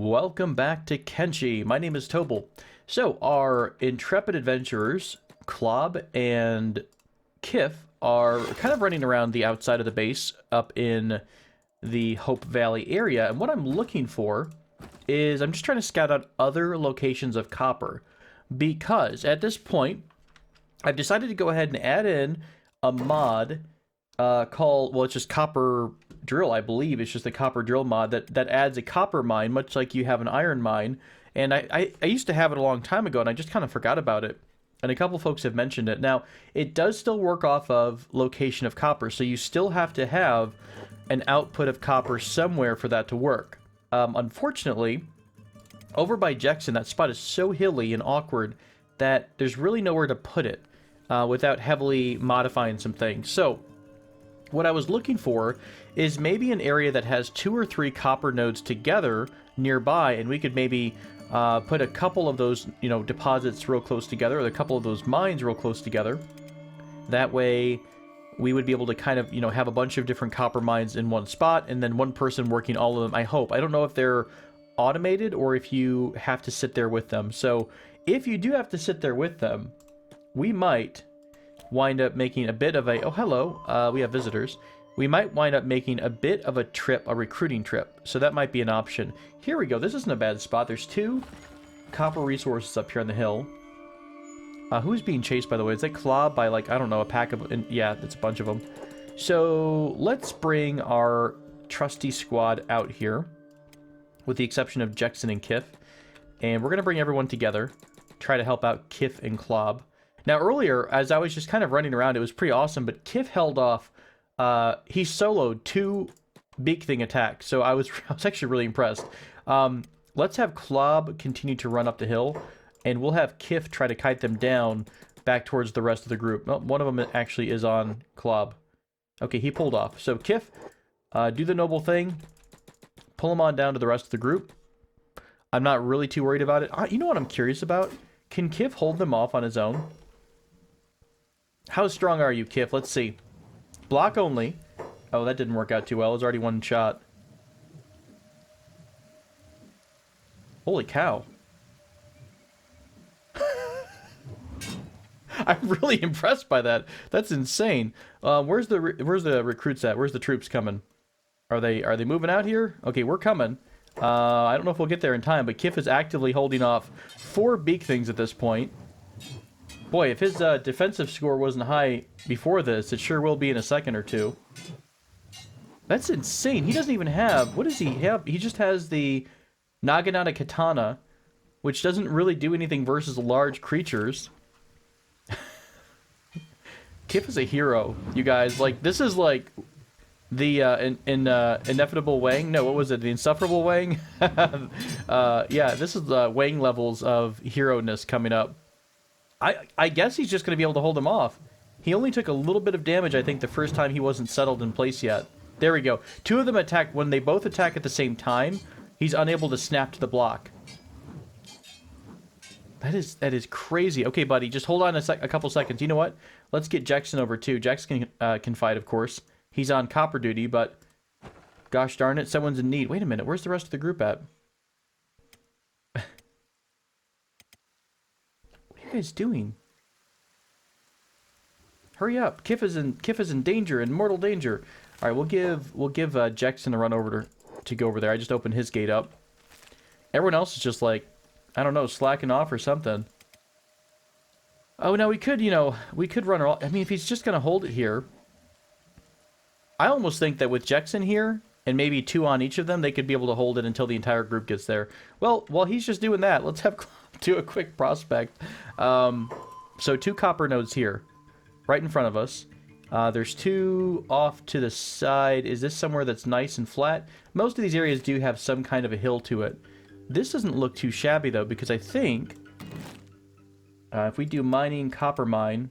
Welcome back to Kenshi. My name is Tobal. So, our intrepid adventurers, Klob and Kiff, are kind of running around the outside of the base up in the Hope Valley area. And what I'm looking for is I'm just trying to scout out other locations of copper. Because at this point, I've decided to go ahead and add in a mod called, well, it's just Copper Drill, I believe. It's just the Copper Drill mod that adds a copper mine, much like you have an iron mine. And I used to have it a long time ago, and I just kind of forgot about it. And a couple folks have mentioned it. Now, it does still work off of location of copper, so you still have to have an output of copper somewhere for that to work. Unfortunately, over by Jackson, that spot is so hilly and awkward that there's really nowhere to put it without heavily modifying some things. So, what I was looking for is maybe an area that has 2 or 3 copper nodes together nearby, and we could maybe put a couple of those, deposits real close together, or a couple of those mines real close together. That way, we would be able to kind of, have a bunch of different copper mines in one spot, and then one person working all of them, I hope. I don't know if they're automated or if you have to sit there with them. So, if you do have to sit there with them, we might wind up making a bit of a... Oh, hello. We have visitors. We might wind up making a bit of a trip, a recruiting trip. So that might be an option. Here we go. This isn't a bad spot. There's 2 copper resources up here on the hill. Who's being chased, by the way? Is that Klob by, like, I don't know, a pack of... yeah, it's a bunch of them. So let's bring our trusty squad out here, with the exception of Jackson and Kiff. And we're going to bring everyone together, try to help out Kiff and Klob. Now, earlier, as I was just kind of running around, it was pretty awesome, but Kiff held off. He soloed 2 Beak thing attacks, so I was actually really impressed. Let's have Klob continue to run up the hill, and we'll have Kiff try to kite them down back towards the rest of the group. Oh, one of them actually is on Klob. Okay, he pulled off. So, Kiff, do the noble thing. Pull him on down to the rest of the group. I'm not really too worried about it. You know what I'm curious about? Can Kiff hold them off on his own? How strong are you, Kiff? Let's see. Block only. Oh, that didn't work out too well. It was already one shot. Holy cow. I'm really impressed by that. That's insane. Where's the recruits at? Where's the troops coming? Are they moving out here? Okay, we're coming. I don't know if we'll get there in time, but Kiff is actively holding off 4 Beak things at this point. Boy, if his defensive score wasn't high before this, it sure will be in a second or two. That's insane. He doesn't even have... What does he have? He just has the Naginata Katana, which doesn't really do anything versus large creatures. Kiff is a hero, you guys. Like, this is like the ineffable Wang. No, what was it? The insufferable Wang? Yeah, this is the Wang levels of hero-ness coming up. I guess he's just going to be able to hold him off. He only took a little bit of damage, I think, the first time he wasn't settled in place yet. There we go. 2 of them attack. When they both attack at the same time, he's unable to snap to the block. That is crazy. Okay, buddy, just hold on a couple seconds. You know what? Let's get Jackson over, too. Jackson can fight, of course. He's on copper duty, but... Gosh darn it, someone's in need. Wait a minute, where's the rest of the group at? Guys doing? Hurry up! Kiff is in danger, in mortal danger. All right, we'll give Jackson a run over to go over there. I just opened his gate up. Everyone else is just like, I don't know, slacking off or something. Oh, now we could run. I mean, if he's just gonna hold it here, I almost think that with Jackson here and maybe 2 on each of them, they could be able to hold it until the entire group gets there. Well, while he's just doing that, let's have do a quick prospect. So 2 copper nodes here, right in front of us. There's 2 off to the side. Is this somewhere that's nice and flat? Most of these areas do have some kind of a hill to it. This doesn't look too shabby, though, because I think if we do mining, copper mine...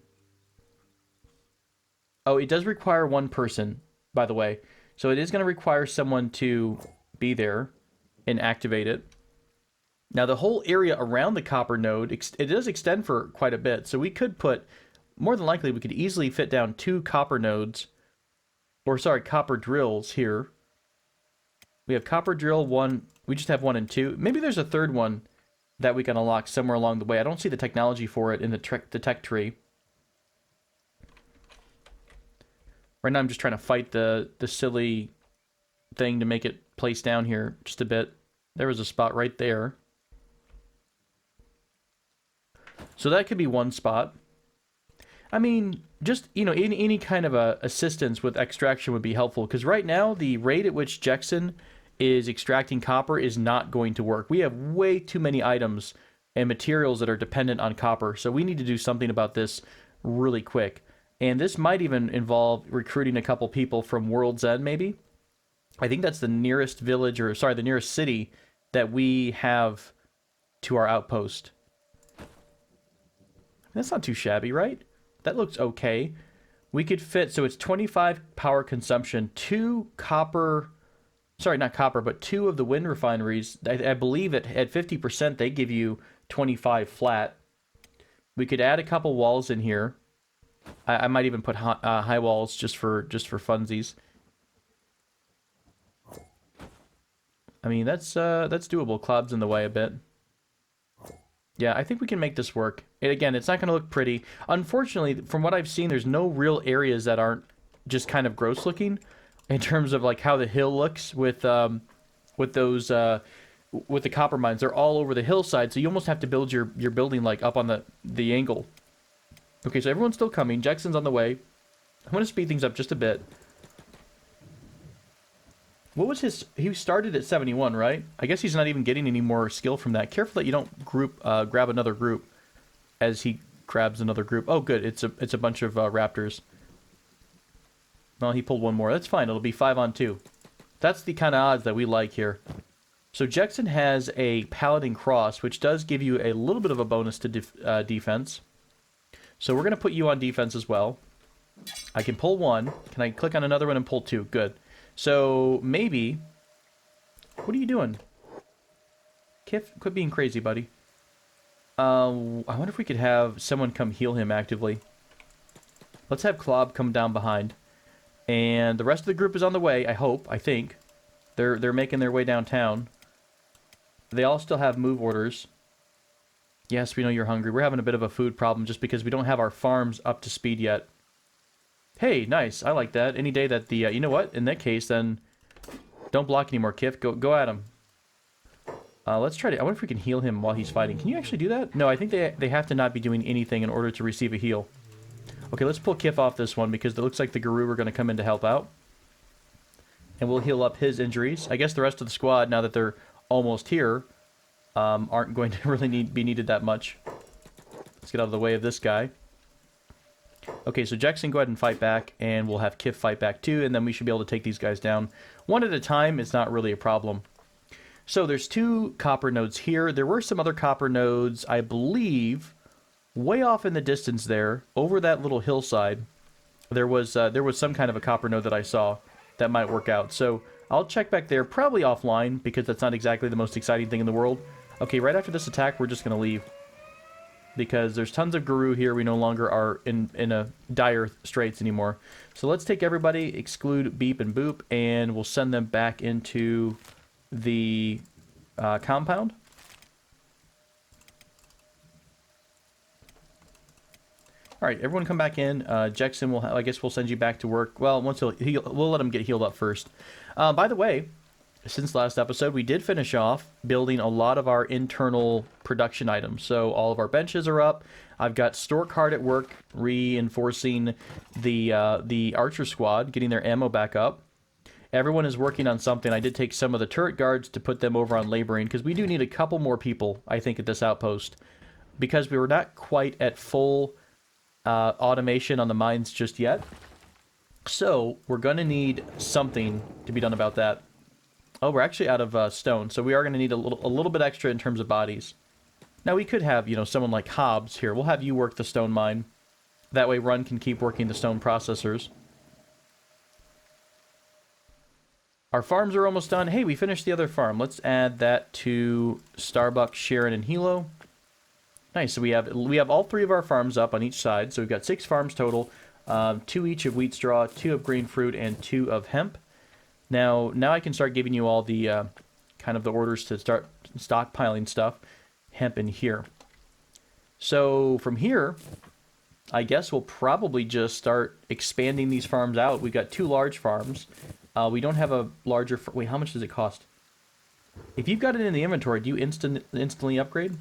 Oh, it does require 1 person, by the way. So it is going to require someone to be there and activate it. Now, the whole area around the copper node, it does extend for quite a bit. So we could put, more than likely, we could easily fit down 2 copper nodes, or sorry, copper drills here. We have copper drill 1. We just have 1 and 2. Maybe there's a third one that we can unlock somewhere along the way. I don't see the technology for it in the tech tree. Right now I'm just trying to fight the silly thing to make it place down here just a bit. There was a spot right there. So that could be one spot. I mean, just, you know, any kind of assistance with extraction would be helpful, because right now the rate at which Jackson is extracting copper is not going to work. We have way too many items and materials that are dependent on copper, so we need to do something about this really quick. And this might even involve recruiting a couple people from World's End, maybe. I think that's the nearest village, or sorry, the nearest city that we have to our outpost. That's not too shabby, right? That looks okay. We could fit, so it's 25 power consumption, 2 copper, sorry, not copper, but 2 of the wind refineries. I believe at 50% they give you 25 flat. We could add a couple walls in here. I might even put high walls just for funsies. I mean, that's doable. Cloud's in the way a bit. Yeah, I think we can make this work. And again, it's not going to look pretty. Unfortunately, from what I've seen, there's no real areas that aren't just kind of gross looking in terms of like how the hill looks with those with the copper mines. They're all over the hillside, so you almost have to build your building like up on the angle. Okay, so everyone's still coming. Jackson's on the way. I'm going to speed things up just a bit. What was his... He started at 71, right? I guess he's not even getting any more skill from that. Careful that you don't grab another group as he grabs another group. Oh, good. It's a bunch of raptors. Well, he pulled one more. That's fine. It'll be 5 on 2. That's the kind of odds that we like here. So Jackson has a Paladin Cross, which does give you a little bit of a bonus to defense. So we're going to put you on defense as well. I can pull 1. Can I click on another one and pull 2? Good. So, maybe... What are you doing? Kiff, quit being crazy, buddy. I wonder if we could have someone come heal him actively. Let's have Klob come down behind. And the rest of the group is on the way, I hope, I think. They're making their way downtown. They all still have move orders. Yes, we know you're hungry. We're having a bit of a food problem just because we don't have our farms up to speed yet. Hey, nice. I like that. Any day that the... you know what? In that case, then... Don't block anymore, Kiff. Go at him. Let's try to... I wonder if we can heal him while he's fighting. Can you actually do that? No, I think they have to not be doing anything in order to receive a heal. Okay, let's pull Kiff off this one because it looks like the Guru are going to come in to help out. And we'll heal up his injuries. I guess the rest of the squad, now that they're almost here, aren't going to really be needed that much. Let's get out of the way of this guy. Okay, so Jackson, go ahead and fight back, and we'll have Kiff fight back too, and then we should be able to take these guys down. One at a time is not really a problem. So there's 2 copper nodes here. There were some other copper nodes, I believe, way off in the distance there, over that little hillside. There was some kind of a copper node that I saw that might work out. So I'll check back there, probably offline, because that's not exactly the most exciting thing in the world. Okay, right after this attack, we're just going to leave. Because there's tons of Guru here, we no longer are in a dire straits anymore. So let's take everybody, exclude Beep and Boop, and we'll send them back into the compound. All right, everyone come back in. Jackson, I guess we'll send you back to work. Well, once we'll let him get healed up first. By the way, since last episode, we did finish off building a lot of our internal production items. So all of our benches are up. I've got Store Card at work, reinforcing the Archer Squad, getting their ammo back up. Everyone is working on something. I did take some of the turret guards to put them over on laboring, because we do need a couple more people, I think, at this outpost. Because we were not quite at full automation on the mines just yet. So we're going to need something to be done about that. Oh, we're actually out of stone, so we are going to need a little bit extra in terms of bodies. Now, we could have, you know, someone like Hobbs here. We'll have you work the stone mine. That way, Run can keep working the stone processors. Our farms are almost done. Hey, we finished the other farm. Let's add that to Starbuck, Sharon, and Hilo. Nice. So we have all 3 of our farms up on each side. So we've got 6 farms total. 2 each of wheat straw, 2 of grain fruit, and 2 of hemp. Now I can start giving you all the kind of the orders to start stockpiling stuff. Hemp in here. So from here, I guess we'll probably just start expanding these farms out. We've got 2 large farms. We don't have a larger... Wait, how much does it cost? If you've got it in the inventory, do you instantly upgrade?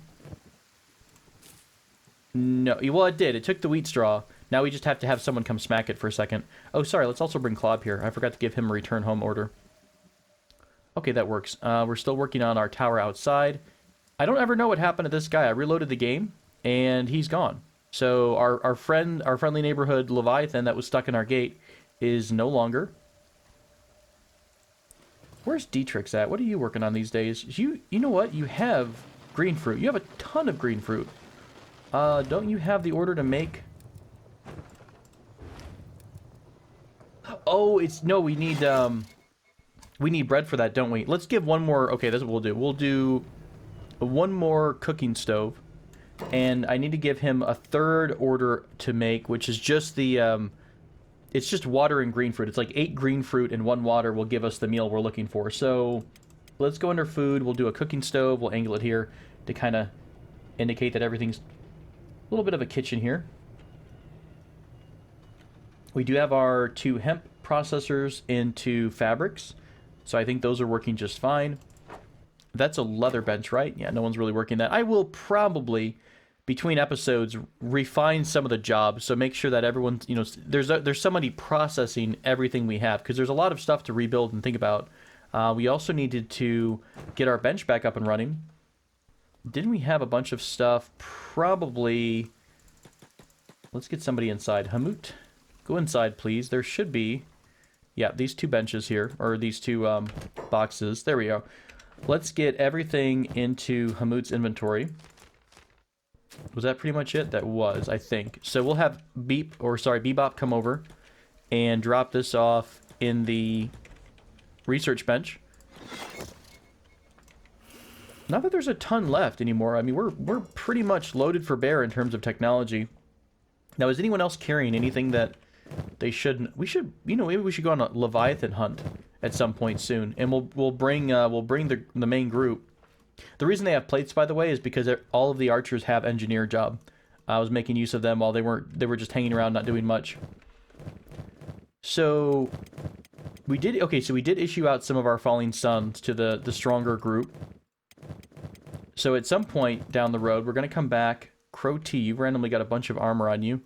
No. Well, it did. It took the wheat straw. Now we just have to have someone come smack it for a second. Oh, sorry. Let's also bring Klob here. I forgot to give him a return home order. Okay, that works. We're still working on our tower outside. I don't ever know what happened to this guy. I reloaded the game, and he's gone. So our friendly neighborhood Leviathan that was stuck in our gate is no longer. Where's Dietrich's at? What are you working on these days? You know what? You have green fruit. You have a ton of green fruit. Don't you have the order to make... Oh, it's... No, we need bread for that, don't we? Let's give one more... Okay, that's what we'll do. We'll do one more cooking stove. And I need to give him a 3rd order to make, which is just the... It's just water and green fruit. It's like 8 green fruit and 1 water will give us the meal we're looking for. So, let's go under food. We'll do a cooking stove. We'll angle it here to kind of indicate that everything's... A little bit of a kitchen here. We do have our 2 hemp processors into fabrics. So I think those are working just fine. That's a leather bench, right? Yeah, no one's really working that. I will probably, between episodes, refine some of the jobs. So make sure that everyone's, you know, there's somebody processing everything we have. Because there's a lot of stuff to rebuild and think about. We also needed to get our bench back up and running. Didn't we have a bunch of stuff? Probably... Let's get somebody inside. Hamut, go inside, please. There should be... Yeah, these 2 benches here. Or these 2 boxes. There we go. Let's get everything into Hamut's inventory. Was that pretty much it? That was, I think. So we'll have Bebop come over and drop this off in the research bench. Not that there's a ton left anymore. I mean, we're pretty much loaded for bear in terms of technology. Now, is anyone else carrying anything that they shouldn't? We should, you know, maybe we should go on a Leviathan hunt at some point soon, and we'll bring the main group. The reason they have plates, by the way, is because all of the archers have engineer job. I was making use of them while they were just hanging around, not doing much. So we did issue out some of our falling suns to the stronger group. So at some point down the road, we're going to come back. Crow T, you've randomly got a bunch of armor on you.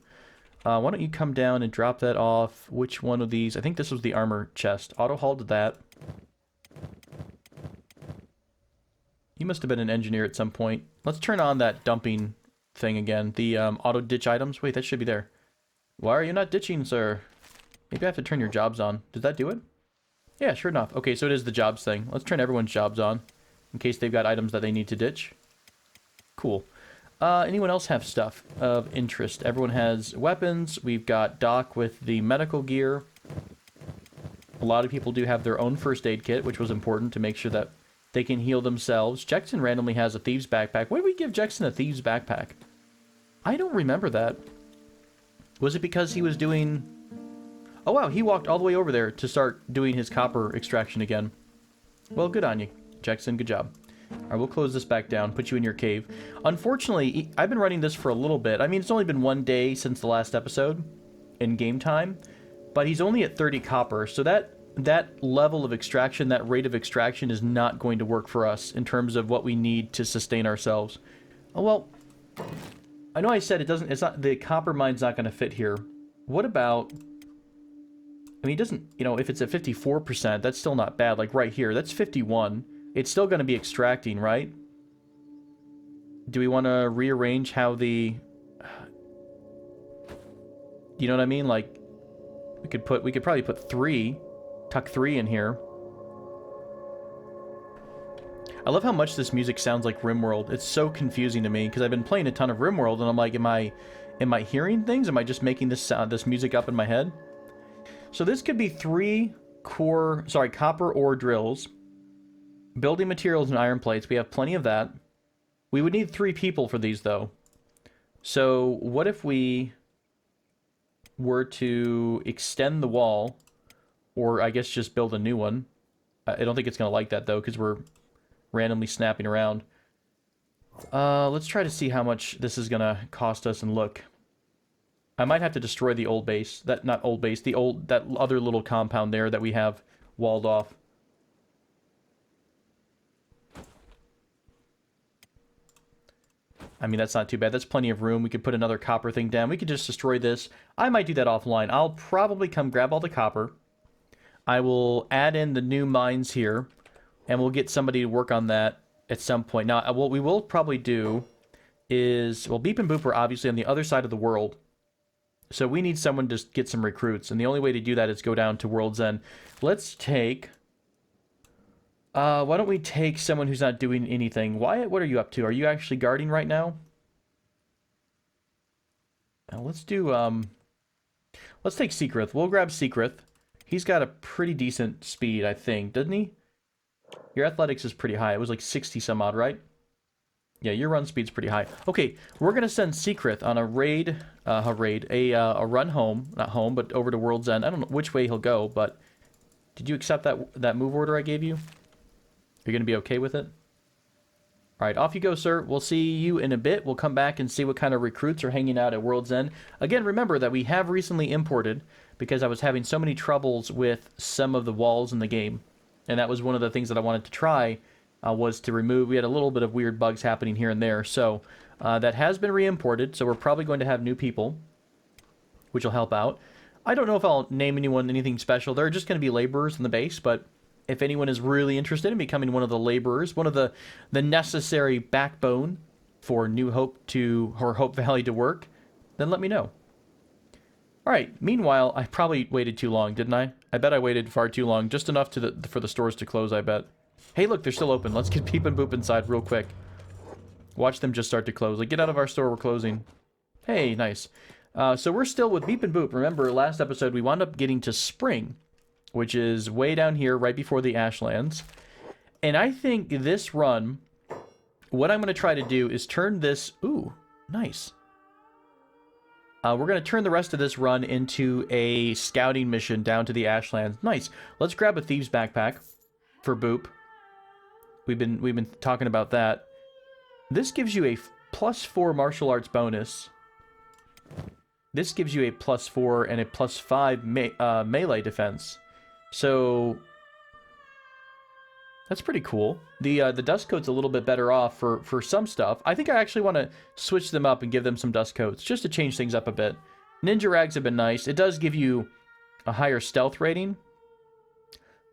Why don't you come down and drop that off? Which one of these? I think this was the armor chest. Auto-haul to that. You must have been an engineer at some point. Let's turn on that dumping thing again. The auto-ditch items. Wait, that should be there. Why are you not ditching, sir? Maybe I have to turn your jobs on. Did that do it? Yeah, sure enough. Okay, so it is the jobs thing. Let's turn everyone's jobs on, in case they've got items that they need to ditch. Cool. Anyone else have stuff of interest? Everyone has weapons. We've got Doc with the medical gear. A lot of people do have their own first aid kit, which was important to make sure that they can heal themselves. Jackson randomly has a thieves backpack. Why did we give Jackson a thieves backpack? I don't remember that. Was it because he was doing... Oh wow, he walked all the way over there to start doing his copper extraction again. Well, good on you, Jackson. Good job. Alright, we'll close this back down, put you in your cave. Unfortunately, I've been running this for a little bit. I mean, it's only been 1 day since the last episode in game time, but he's only at 30 copper, so that level of extraction, that rate of extraction is not going to work for us in terms of what we need to sustain ourselves. Oh, well, I know I said the copper mine's not going to fit here. What about... I mean, it doesn't, you know, if it's at 54%, that's still not bad. Like right here, that's 51. It's still going to be extracting, right? Do we want to rearrange how the... You know what I mean? Like, we could probably put 3, tuck 3 in here. I love how much this music sounds like RimWorld. It's so confusing to me, because I've been playing a ton of RimWorld, and I'm like, am I hearing things? Am I just making this music up in my head? So this could be 3 copper ore drills. Building materials and iron plates. We have plenty of that. We would need 3 people for these, though. So what if we were to extend the wall Or I guess just build a new one. I don't think it's going to like that, though, because we're randomly snapping around. Let's try to see how much this is going to cost us and look. I might have to destroy the old base. Not old base, that other little compound there that we have walled off. I mean, that's not too bad. That's plenty of room. We could put another copper thing down. We could just destroy this. I might do that offline. I'll probably come grab all the copper. I will add in the new mines here, and we'll get somebody to work on that at some point. Now, what we will probably do is, well, Beep and Boop are obviously on the other side of the world, so we need someone to get some recruits, and the only way to do that is go down to World's End. Let's take... why don't we take someone who's not doing anything? Wyatt, what are you up to? Are you actually guarding right now? Now, let's do, let's take Seakrith. We'll grab Seakrith. He's got a pretty decent speed, I think, doesn't he? Your athletics is pretty high. It was like 60 some odd, right? Yeah, your run speed's pretty high. Okay, we're gonna send Seakrith on a run home, not home, but over to World's End. I don't know which way he'll go, but did you accept that move order I gave you? You're gonna be okay with it? All right, off you go, sir. We'll see you in a bit. We'll come back and see what kind of recruits are hanging out at World's End. Again, remember that we have recently imported because I was having so many troubles with some of the walls in the game. And that was one of the things that I wanted to try, was to remove. We had a little bit of weird bugs happening here and there. So that has been re-imported. So we're probably going to have new people, which will help out. I don't know if I'll name anyone anything special. They're just going to be laborers in the base, but if anyone is really interested in becoming one of the laborers, one of the necessary backbone for New Hope or Hope Valley to work, then let me know. All right, meanwhile, I probably waited too long, didn't I? I bet I waited far too long, just enough for the stores to close, I bet. Hey, look, they're still open. Let's get Peep and Boop inside real quick. Watch them just start to close. Like, get out of our store, we're closing. Hey, nice. So we're still with Beep and Boop. Remember, last episode, we wound up getting to Spring, which is way down here, right before the Ashlands. And I think this run, what I'm going to try to do is turn this... Ooh, nice. We're going to turn the rest of this run into a scouting mission down to the Ashlands. Nice. Let's grab a Thieves Backpack for Boop. We've been talking about that. This gives you a +4 martial arts bonus. This gives you a +4 and a +5 melee defense. So that's pretty cool. The dust coat's a little bit better off for some stuff. I think I actually want to switch them up and give them some dust coats just to change things up a bit. Ninja rags have been nice. It does give you a higher stealth rating,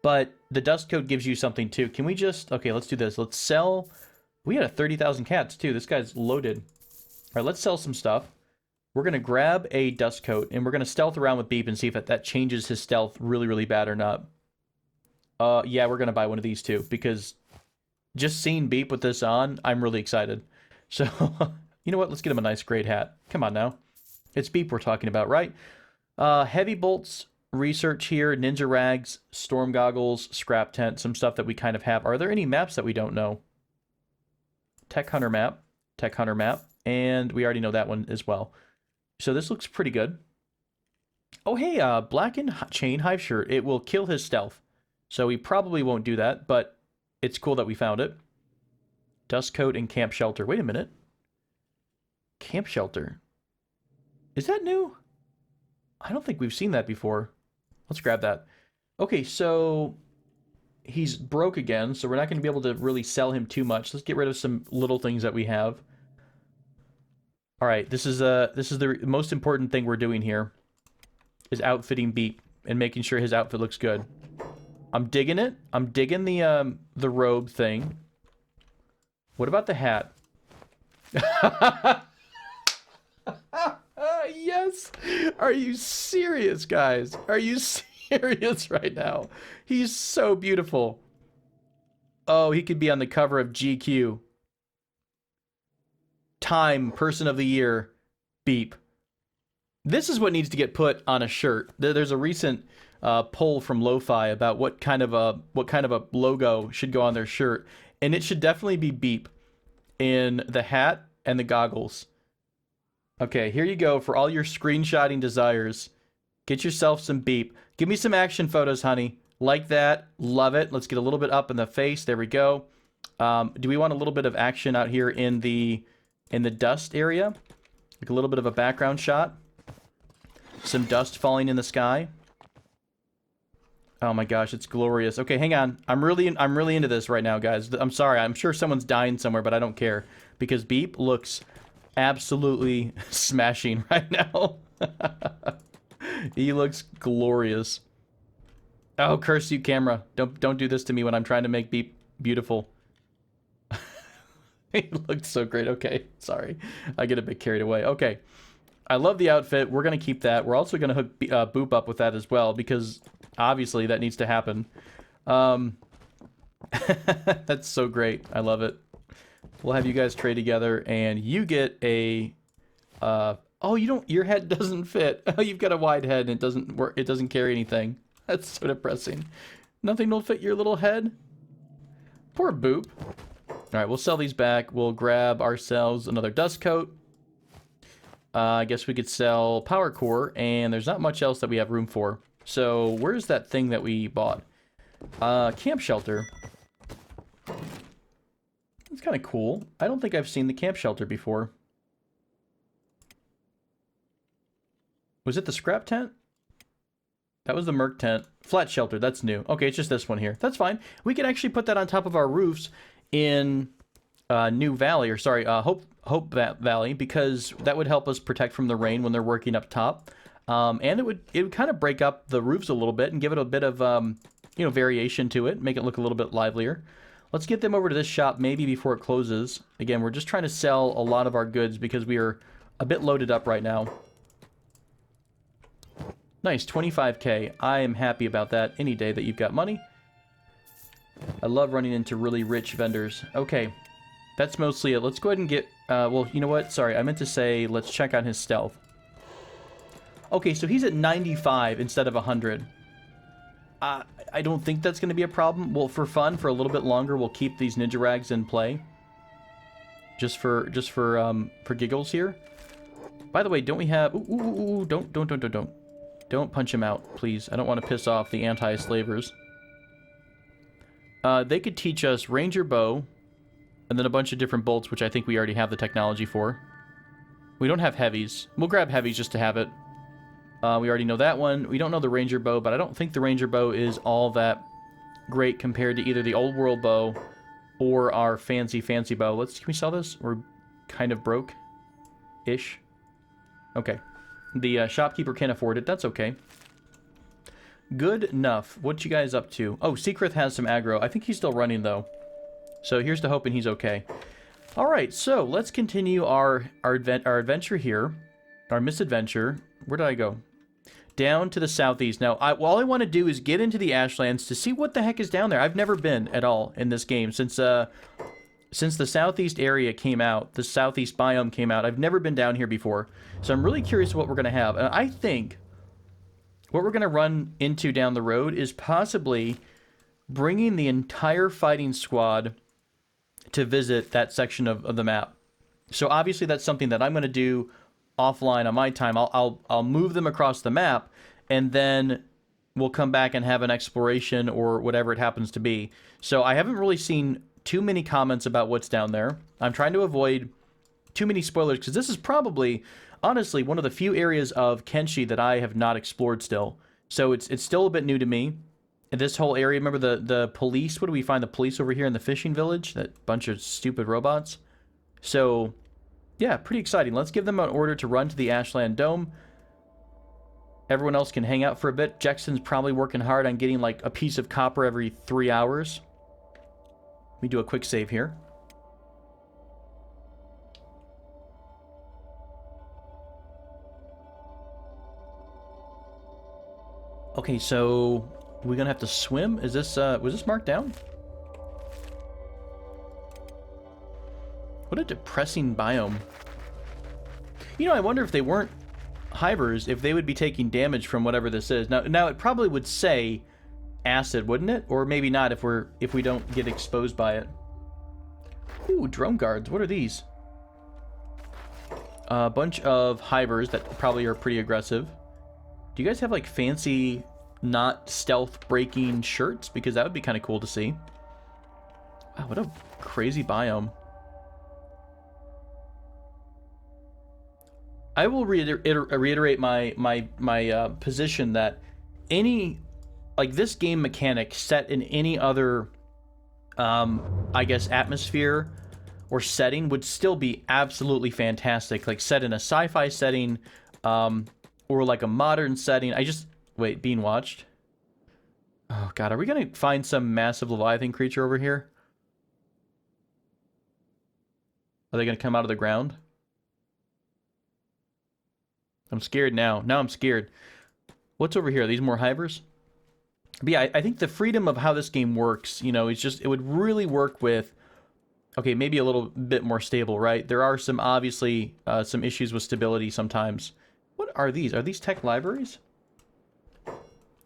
but the dust coat gives you something too. Can we just... Okay, let's do this. Let's sell... We had a 30,000 cats too. This guy's loaded. All right, let's sell some stuff. We're going to grab a dust coat, and we're going to stealth around with Beep and see if that changes his stealth really, really bad or not. Yeah, we're going to buy one of these too, because just seeing Beep with this on, I'm really excited. So, you know what? Let's get him a nice great hat. Come on now. It's Beep we're talking about, right? Heavy bolts, research here, ninja rags, storm goggles, scrap tent, some stuff that we kind of have. Are there any maps that we don't know? Tech Hunter map, and we already know that one as well. So this looks pretty good. Oh, hey, blackened chain hive shirt. It will kill his stealth. So we probably won't do that, but it's cool that we found it. Dust coat and camp shelter. Wait a minute. Camp shelter. Is that new? I don't think we've seen that before. Let's grab that. Okay, so he's broke again, so we're not going to be able to really sell him too much. Let's get rid of some little things that we have. All right, this is the most important thing we're doing here, is outfitting Beak and making sure his outfit looks good. I'm digging it. I'm digging the robe thing. What about the hat? Yes. Are you serious, guys? Are you serious right now? He's so beautiful. Oh, he could be on the cover of GQ. Time Person of the Year, Beep. This is what needs to get put on a shirt. There's a recent poll from Lo-Fi about what kind of a logo should go on their shirt, and it should definitely be Beep in the hat and the goggles. Okay, here you go for all your screenshotting desires. Get yourself some beep. Give me some action photos, honey. Like that. Love it. Let's get a little bit up in the face. There we go. Do we want a little bit of action out here in the dust area? Like a little bit of a background shot. Some dust falling in the sky. Oh my gosh, it's glorious. Okay, hang on. I'm really into this right now, guys. I'm sorry. I'm sure someone's dying somewhere, but I don't care because Beep looks absolutely smashing right now. He looks glorious. Oh, curse you, camera. Don't do this to me when I'm trying to make Beep beautiful. He looked so great. Okay, sorry. I get a bit carried away. Okay. I love the outfit. We're going to keep that. We're also going to hook Boop up with that as well because obviously that needs to happen. That's so great. I love it. We'll have you guys trade together and you get a... oh, you don't... Your head doesn't fit. Oh, you've got a wide head and it doesn't work. It doesn't carry anything. That's so depressing. Nothing will fit your little head. Poor Boop. All right, we'll sell these back. We'll grab ourselves another dust coat. I guess we could sell power core, and there's not much else that we have room for. So where's that thing that we bought? Camp shelter. It's kind of cool. I don't think I've seen the camp shelter before. Was it the scrap tent? That was the Merc tent. Flat shelter, that's new. Okay, it's just this one here. That's fine. We could actually put that on top of our roofs in New Valley, or sorry, Hope Valley, because that would help us protect from the rain when they're working up top. And it would kind of break up the roofs a little bit and give it a bit of you know, variation to it, make it look a little bit livelier. Let's get them over to this shop maybe before it closes. Again, we're just trying to sell a lot of our goods because we are a bit loaded up right now. Nice, 25k. I am happy about that any day that you've got money. I love running into really rich vendors. Okay, that's mostly it. Let's go ahead and get... well, you know what? Sorry, I meant to say let's check on his stealth. Okay, so he's at 95 instead of 100. I don't think that's going to be a problem. Well, for fun, for a little bit longer, we'll keep these ninja rags in play. Just for giggles here. By the way, don't we have... Ooh, don't punch him out, please. I don't want to piss off the anti-slavers. They could teach us Ranger Bow, and then a bunch of different bolts, which I think we already have the technology for. We don't have heavies. We'll grab heavies just to have it. We already know that one. We don't know the Ranger Bow, but I don't think the Ranger Bow is all that great compared to either the Old World Bow or our fancy bow. Can we sell this? We're kind of broke-ish. Okay. The shopkeeper can't afford it. That's okay. Good enough. What you guys up to? Oh, Seacreth has some aggro. I think he's still running, though. So here's to hoping he's okay. All right, so let's continue our adventure here. Our misadventure. Where did I go? Down to the southeast. Now, all I want to do is get into the Ashlands to see what the heck is down there. I've never been at all in this game since the southeast area came out, the southeast biome came out. I've never been down here before, so I'm really curious what we're going to have. And I think what we're going to run into down the road is possibly bringing the entire fighting squad to visit that section of the map. So obviously that's something that I'm going to do offline on my time. I'll move them across the map, and then we'll come back and have an exploration or whatever it happens to be. So I haven't really seen too many comments about what's down there. I'm trying to avoid too many spoilers because this is probably, honestly, one of the few areas of Kenshi that I have not explored still. So it's still a bit new to me. And this whole area, remember the police? What do we find the police over here in the fishing village? That bunch of stupid robots. So, yeah, pretty exciting. Let's give them an order to run to the Ashland Dome. Everyone else can hang out for a bit. Jackson's probably working hard on getting like a piece of copper every 3 hours. Let me do a quick save here. Okay, so we're gonna have to swim. Is this was this marked down? What a depressing biome. You know, I wonder if they weren't hivers, if they would be taking damage from whatever this is. Now it probably would say acid, wouldn't it? Or maybe not if we don't get exposed by it. Ooh, drone guards. What are these? A bunch of hivers that probably are pretty aggressive. Do you guys have like fancy, not stealth breaking shirts? Because that would be kind of cool to see. Wow, what a crazy biome. I will reiterate my position that any, like, this game mechanic set in any other, I guess, atmosphere or setting would still be absolutely fantastic. Like, set in a sci-fi setting, or like a modern setting. Wait, being watched? Oh god, are we gonna find some massive Leviathan creature over here? Are they gonna come out of the ground? I'm scared now. Now I'm scared. What's over here? Are these more hivers? But yeah, I think the freedom of how this game works, you know, it would really work with, okay, maybe a little bit more stable, right? There are some, obviously, some issues with stability sometimes. What are these? Are these tech libraries?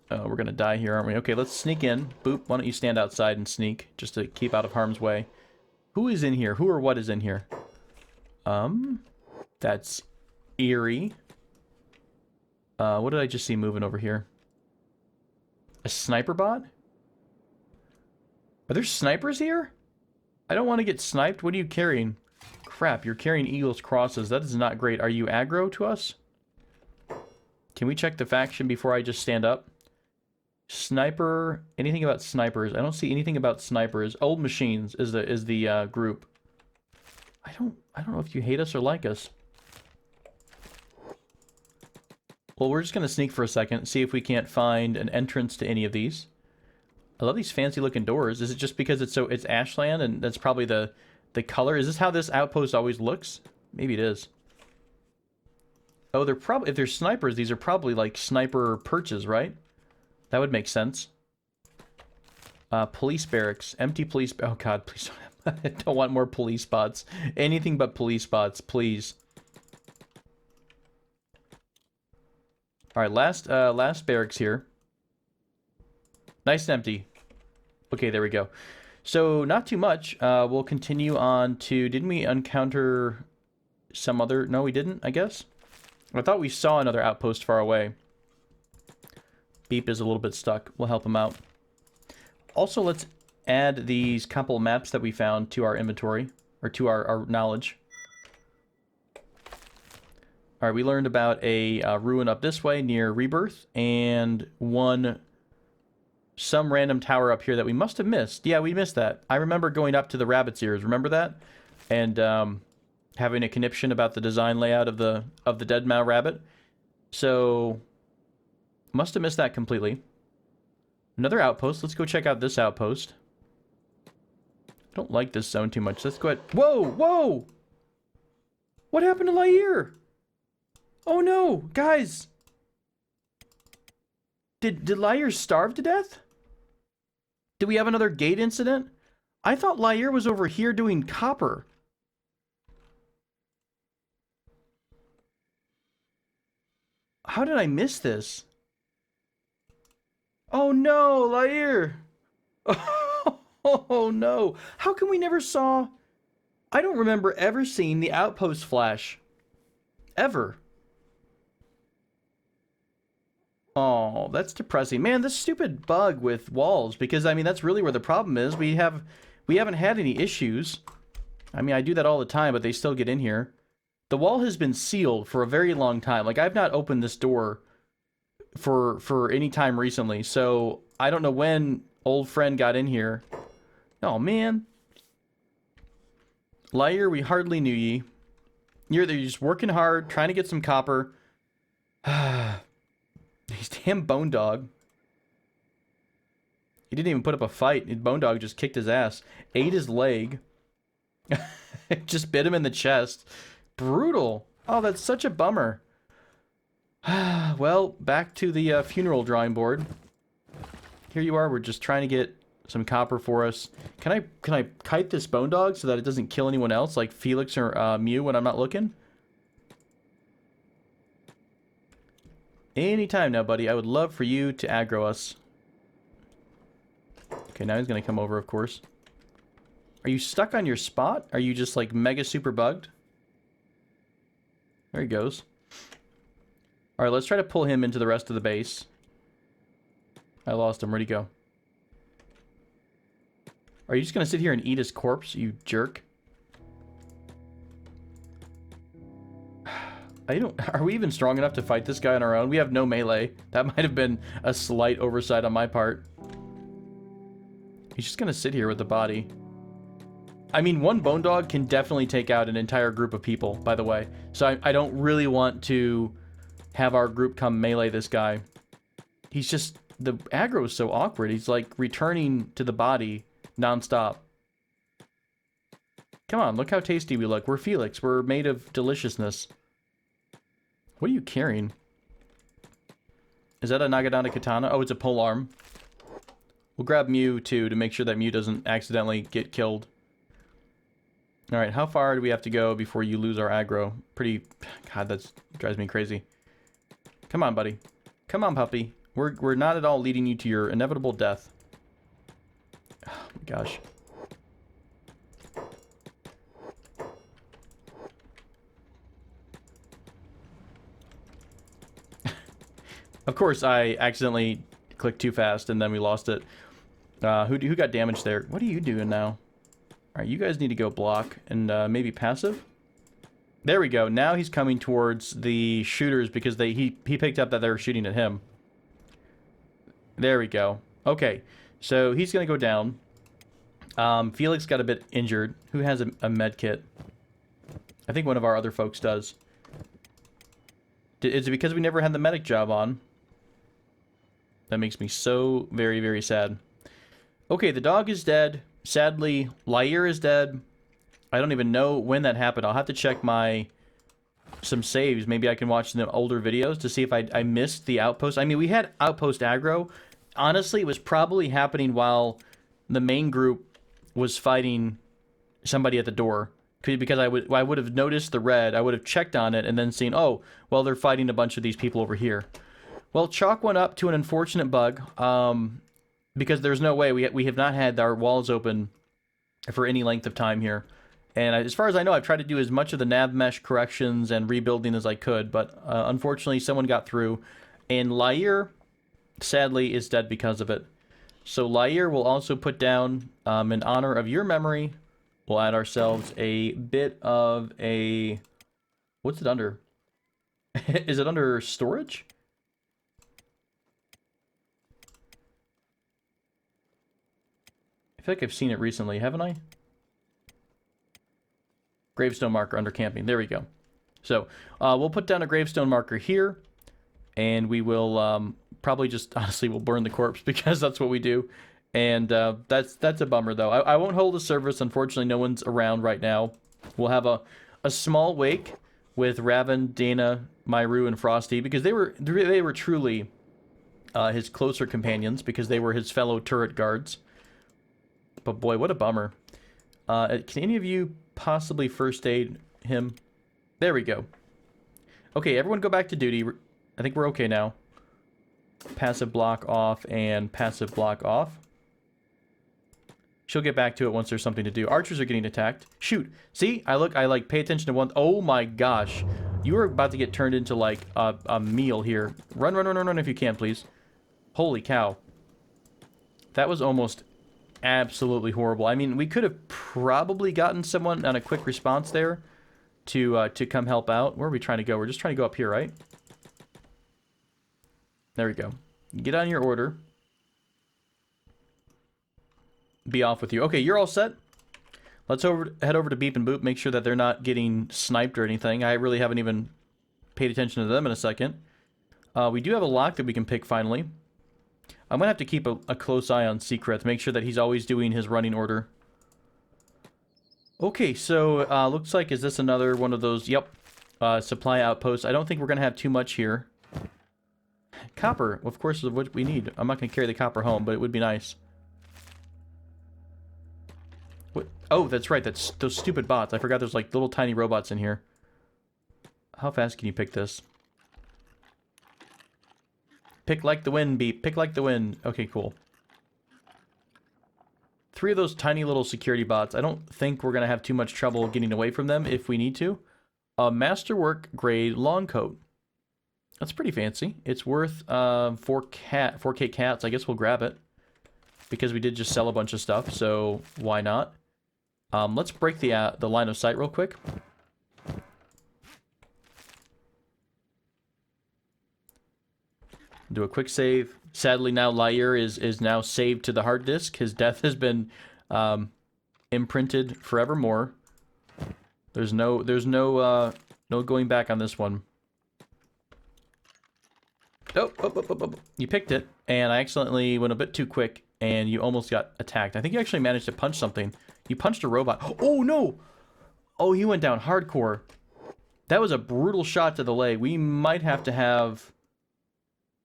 Oh, we're gonna die here, aren't we? Okay, let's sneak in. Boop, why don't you stand outside and sneak, just to keep out of harm's way. Who is in here? Who or what is in here? That's eerie. What did I just see moving over here? A sniper bot? Are there snipers here? I don't want to get sniped. What are you carrying? Crap, you're carrying Eagle's Crosses. That is not great. Are you aggro to us? Can we check the faction before I just stand up? Sniper. Anything about snipers? I don't see anything about snipers. Old Machines is the group. I don't know if you hate us or like us. Well, we're just gonna sneak for a second, see if we can't find an entrance to any of these. I love these fancy looking doors. Is it just because it's Ashland and that's probably the color? Is this how this outpost always looks? Maybe it is. Oh, they're probably, if they're snipers, these are probably like sniper perches, right? That would make sense. Police barracks, empty police. Oh god, please don't. I don't want more police spots. Anything but police spots, please. All right, last barracks here. Nice and empty. Okay, there we go. So, not too much. We'll continue on to... Didn't we encounter some other... No, we didn't, I guess? I thought we saw another outpost far away. Beep is a little bit stuck. We'll help him out. Also, let's add these couple maps that we found to our inventory. Or to our knowledge. Alright, we learned about a ruin up this way near Rebirth. And some random tower up here that we must have missed. Yeah, we missed that. I remember going up to the rabbit's ears. Remember that? And having a conniption about the design layout of the Deadmau rabbit. So, must have missed that completely. Another outpost. Let's go check out this outpost. I don't like this zone too much. Let's go ahead. Whoa! Whoa! What happened to Lair? Oh no! Guys! Did Lair starve to death? Did we have another gate incident? I thought Lair was over here doing copper. How did I miss this? Oh no, Lair! Oh no! How come we never saw... I don't remember ever seeing the outpost flash. Ever. Oh, that's depressing. Man, this stupid bug with walls, because, I mean, that's really where the problem is. We haven't had any issues. I mean, I do that all the time, but they still get in here. The wall has been sealed for a very long time. Like, I've not opened this door for any time recently, so I don't know when old friend got in here. Oh, man. Lair, we hardly knew ye. You're just working hard, trying to get some copper. He's damn Bone Dog. He didn't even put up a fight. Bone Dog just kicked his ass. Ate his leg. Just bit him in the chest. Brutal. Oh, that's such a bummer. Well, back to the funeral drawing board. Here you are. We're just trying to get some copper for us. Can I kite this Bone Dog so that it doesn't kill anyone else, like Felix or Mew when I'm not looking? Anytime now, buddy. I would love for you to aggro us. Okay, now he's gonna come over, of course. Are you stuck on your spot? Are you just, like, mega super bugged? There he goes. Alright, let's try to pull him into the rest of the base. I lost him. Where'd he go? Are you just gonna sit here and eat his corpse, you jerk? Are we even strong enough to fight this guy on our own? We have no melee. That might have been a slight oversight on my part. He's just gonna sit here with the body. I mean, one bone dog can definitely take out an entire group of people, by the way. So I don't really want to have our group come melee this guy. He's just... The aggro is so awkward. He's like returning to the body non-stop. Come on, look how tasty we look. We're Felix. We're made of deliciousness. What are you carrying? Is that a Nagadana katana? Oh, it's a polearm. We'll grab Mew, too, to make sure that Mew doesn't accidentally get killed. Alright, how far do we have to go before you lose our aggro? Pretty... God, that drives me crazy. Come on, buddy. Come on, puppy. We're not at all leading you to your inevitable death. Oh, my gosh. Of course, I accidentally clicked too fast, and then we lost it. Who got damaged there? What are you doing now? Alright, you guys need to go block, and maybe passive? There we go. Now he's coming towards the shooters, because he picked up that they were shooting at him. There we go. Okay, so he's going to go down. Felix got a bit injured. Who has a med kit? I think one of our other folks does. Is it because we never had the medic job on? That makes me so very, very sad. Okay, the dog is dead. Sadly, Lair is dead. I don't even know when that happened. I'll have to check some saves. Maybe I can watch the older videos to see if I missed the outpost. I mean, we had outpost aggro. Honestly, it was probably happening while the main group was fighting somebody at the door. Because I would have noticed the red, I would have checked on it and then seen, oh, well, they're fighting a bunch of these people over here. Well, chalk went up to an unfortunate bug, because there's no way, we have not had our walls open for any length of time here. And as far as I know, I've tried to do as much of the nav mesh corrections and rebuilding as I could, but unfortunately someone got through, and Lair, sadly, is dead because of it. So Lair will also put down, in honor of your memory, we'll add ourselves a bit of a... What's it under? Is it under storage? I feel like I've seen it recently, haven't I? Gravestone marker under camping. There we go. So, we'll put down a gravestone marker here. And we will probably just, honestly, we'll burn the corpse because that's what we do. And that's a bummer, though. I won't hold a service. Unfortunately, no one's around right now. We'll have a small wake with Raven, Dana, Myru, and Frosty, because they were truly his closer companions, because they were his fellow turret guards. But boy, what a bummer. Can any of you possibly first aid him? There we go. Okay, everyone go back to duty. I think we're okay now. Passive block off and passive block off. She'll get back to it once there's something to do. Archers are getting attacked. Shoot. See? I like, pay attention to one. Oh my gosh. You are about to get turned into, like, a meal here. Run, run, run, run, run if you can, please. Holy cow. That was almost absolutely horrible. I mean, we could have probably gotten someone on a quick response there to come help out. Where are we trying to go? We're just trying to go up here, right? There we go. Get on your order. Be off with you. Okay, you're all set. Let's head over to Beep and Boop, make sure that they're not getting sniped or anything. I really haven't even paid attention to them in a second. We do have a lock that we can pick finally. I'm going to have to keep a close eye on Secret, make sure that he's always doing his running order. Okay, so looks like, is this another one of those, yep, supply outposts. I don't think we're going to have too much here. Copper, of course, is what we need. I'm not going to carry the copper home, but it would be nice. What? Oh, that's right, that's those stupid bots. I forgot there's like little tiny robots in here. How fast can you pick this? Pick like the wind, Beep. Pick like the wind. Okay, cool. 3 of those tiny little security bots. I don't think we're going to have too much trouble getting away from them if we need to. A masterwork grade long coat. That's pretty fancy. It's worth 4K cats. I guess we'll grab it because we did just sell a bunch of stuff, so why not? Let's break the line of sight real quick. Do a quick save. Sadly, now Lyre is now saved to the hard disk. His death has been imprinted forevermore. There's no going back on this one. Oh, you picked it, and I accidentally went a bit too quick, and you almost got attacked. I think you actually managed to punch something. You punched a robot. Oh, no! Oh, he went down hardcore. That was a brutal shot to the leg. We might have to have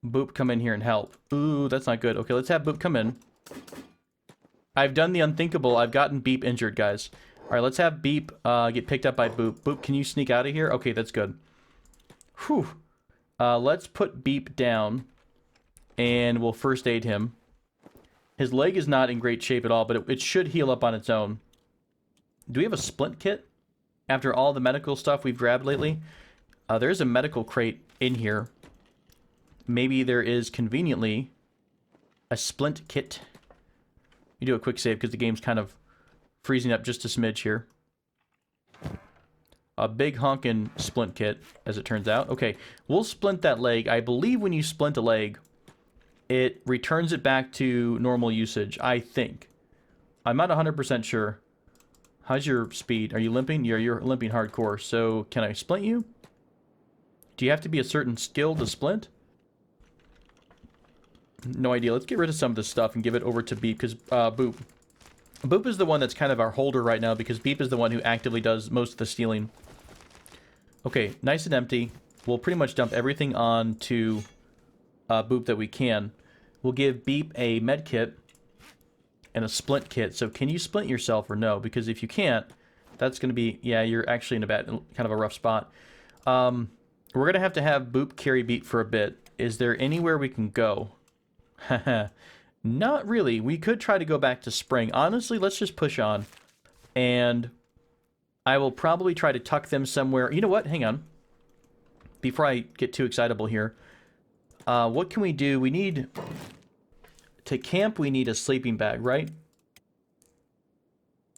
Boop come in here and help. Ooh, that's not good. Okay, let's have Boop come in. I've done the unthinkable. I've gotten Beep injured, guys. All right, let's have Beep get picked up by Boop. Boop, can you sneak out of here? Okay, that's good. Whew. Let's put Beep down, and we'll first aid him. His leg is not in great shape at all, but it should heal up on its own. Do we have a splint kit? After all the medical stuff we've grabbed lately? There's a medical crate in here. Maybe there is, conveniently, a splint kit. You do a quick save, because the game's kind of freezing up just a smidge here. A big honkin' splint kit, as it turns out. Okay, we'll splint that leg. I believe when you splint a leg, it returns it back to normal usage, I think. I'm not 100% sure. How's your speed? Are you limping? You're limping hardcore, so can I splint you? Do you have to be a certain skill to splint? No idea. Let's get rid of some of this stuff and give it over to Beep, because Boop. Boop is the one that's kind of our holder right now, because Beep is the one who actively does most of the stealing. Okay, nice and empty. We'll pretty much dump everything on to Boop that we can. We'll give Beep a med kit and a splint kit. So can you splint yourself or no? Because if you can't, that's going to be... Yeah, you're actually in a bad, kind of a rough spot. We're going to have Boop carry Beep for a bit. Is there anywhere we can go? Not really. We could try to go back to Spring. Honestly, let's just push on. And I will probably try to tuck them somewhere. You know what? Hang on. Before I get too excitable here. What can we do? We need... To camp, we need a sleeping bag, right?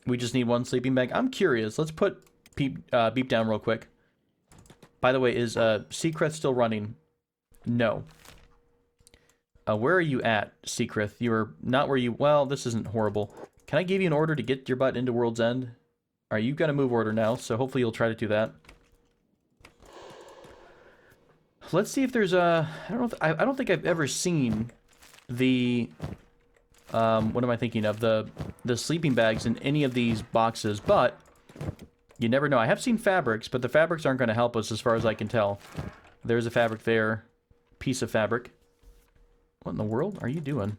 We just need one sleeping bag. I'm curious. Let's put Beep down real quick. By the way, is Seacrest still running? No. Where are you at, Seacrest? You are not where you... Well, this isn't horrible. Can I give you an order to get your butt into World's End? Alright, you've got a move order now, so hopefully you'll try to do that. Let's see if there's a... I don't think I've ever seen the... what am I thinking of? The sleeping bags in any of these boxes, but... You never know. I have seen fabrics, but the fabrics aren't going to help us as far as I can tell. There's a fabric there. Piece of fabric. What in the world are you doing?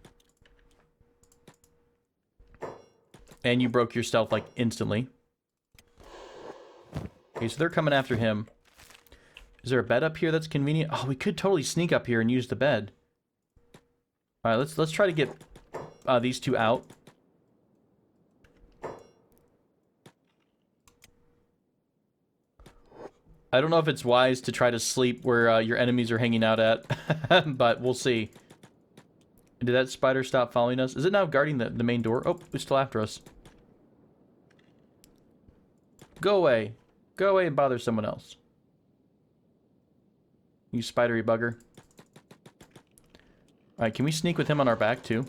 And you broke your stealth, like, instantly. Okay, so they're coming after him. Is there a bed up here that's convenient? Oh, we could totally sneak up here and use the bed. Alright, let's try to get these two out. I don't know if it's wise to try to sleep where your enemies are hanging out at, but we'll see. Did that spider stop following us? Is it now guarding the main door? Oh, it's still after us. Go away. Go away and bother someone else. You spidery bugger. Alright, can we sneak with him on our back, too?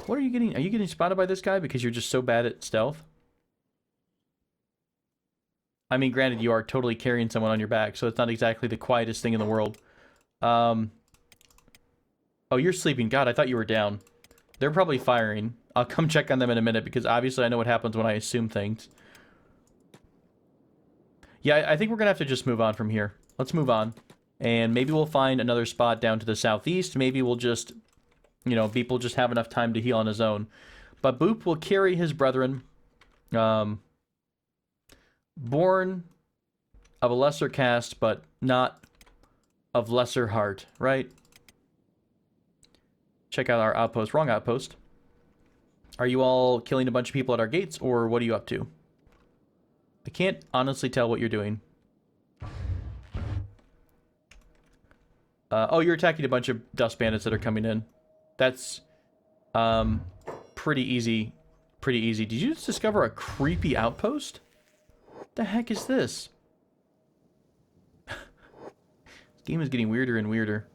What are you getting? Are you getting spotted by this guy because you're just so bad at stealth? I mean, granted, you are totally carrying someone on your back, so it's not exactly the quietest thing in the world. Oh, you're sleeping. God, I thought you were down. They're probably firing. I'll come check on them in a minute, because obviously I know what happens when I assume things. Yeah, I think we're going to have to just move on from here. Let's move on. And maybe we'll find another spot down to the southeast. Maybe we'll just, you know, Beep will just have enough time to heal on his own. But Boop will carry his brethren. Born of a lesser caste, but not of lesser heart, right? Check out our outpost. Wrong outpost. Are you all killing a bunch of people at our gates, or what are you up to? I can't honestly tell what you're doing. Oh, you're attacking a bunch of dust bandits that are coming in. That's pretty easy. Pretty easy. Did you just discover a creepy outpost? The heck is this? This game is getting weirder and weirder.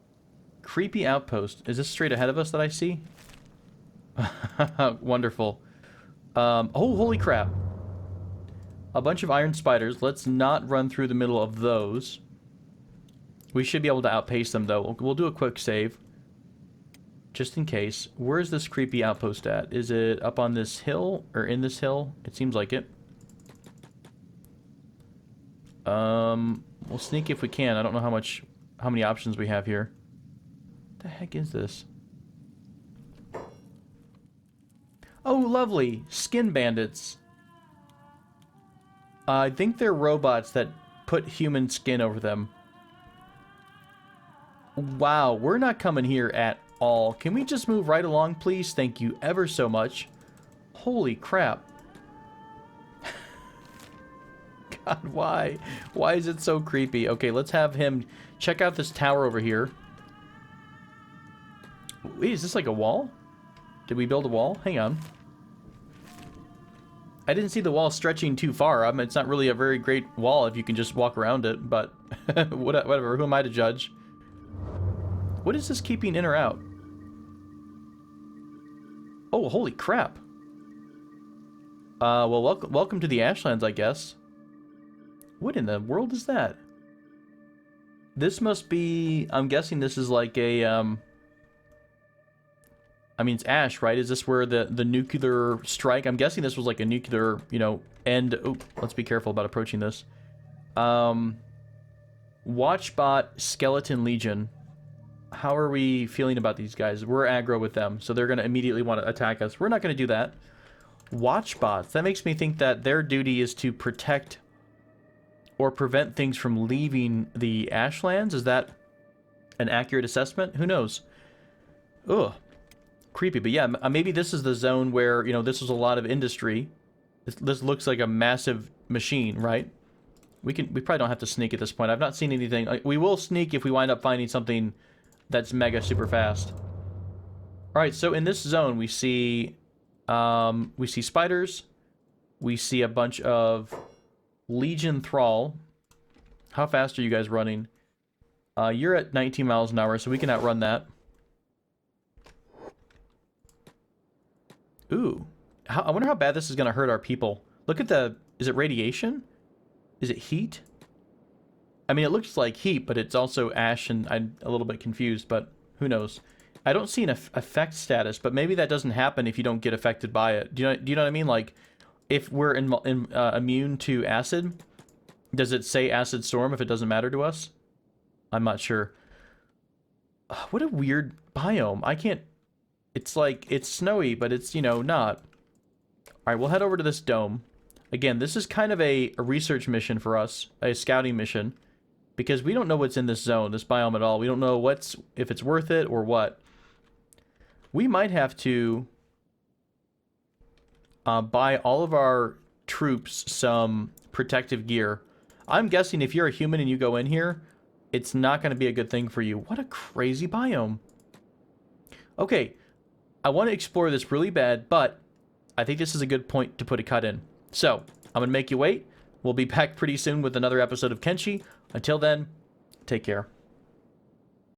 Creepy outpost. Is this straight ahead of us that I see? Wonderful. Oh, holy crap. A bunch of iron spiders. Let's not run through the middle of those. We should be able to outpace them, though. We'll do a quick save. Just in case. Where's this creepy outpost at? Is it up on this hill? Or in this hill? It seems like it. We'll sneak if we can. I don't know how many options we have here. What the heck is this? Oh, lovely. Skin bandits. I think they're robots that put human skin over them. Wow, we're not coming here at all. Can we just move right along, please? Thank you ever so much. Holy crap. God, why? Why is it so creepy? Okay, let's have him check out this tower over here. Wait, is this like a wall? Did we build a wall? Hang on. I didn't see the wall stretching too far. I mean, it's not really a very great wall if you can just walk around it, but whatever. Who am I to judge? What is this keeping in or out? Oh, holy crap. Well, welcome to the Ashlands, I guess. What in the world is that? This must be... I'm guessing this is like a, I mean, it's ash, right? Is this where the nuclear strike... I'm guessing this was like a nuclear, you know, end... Oh, let's be careful about approaching this. Watchbot Skeleton Legion. How are we feeling about these guys? We're aggro with them, so they're going to immediately want to attack us. We're not going to do that. Watchbots. That makes me think that their duty is to protect or prevent things from leaving the Ashlands. Is that an accurate assessment? Who knows? Ugh. Creepy. But yeah, maybe this is the zone where, you know, this was a lot of industry. This looks like a massive machine, right? We probably don't have to sneak at this point. I've not seen anything. Like, we will sneak if we wind up finding something that's mega super fast. All right, so in this zone we see spiders. We see a bunch of Legion Thrall. How fast are you guys running? You're at 19 miles an hour, so we can outrun that. Ooh. I wonder how bad this is going to hurt our people. Look at the... Is it radiation? Is it heat? I mean, it looks like heat, but it's also ash, and I'm a little bit confused, but who knows? I don't see an effect status, but maybe that doesn't happen if you don't get affected by it. Do you know what I mean? Like, if we're immune to acid, does it say acid storm if it doesn't matter to us? I'm not sure. What a weird biome. I can't... It's like, it's snowy, but it's, you know, not. Alright, we'll head over to this dome. Again, this is kind of a research mission for us, a scouting mission, because we don't know what's in this zone, this biome at all. We don't know if it's worth it or what. We might have to buy all of our troops some protective gear. I'm guessing if you're a human and you go in here, it's not going to be a good thing for you. What a crazy biome. Okay, I want to explore this really bad, but I think this is a good point to put a cut in. So, I'm going to make you wait. We'll be back pretty soon with another episode of Kenshi. Until then, take care.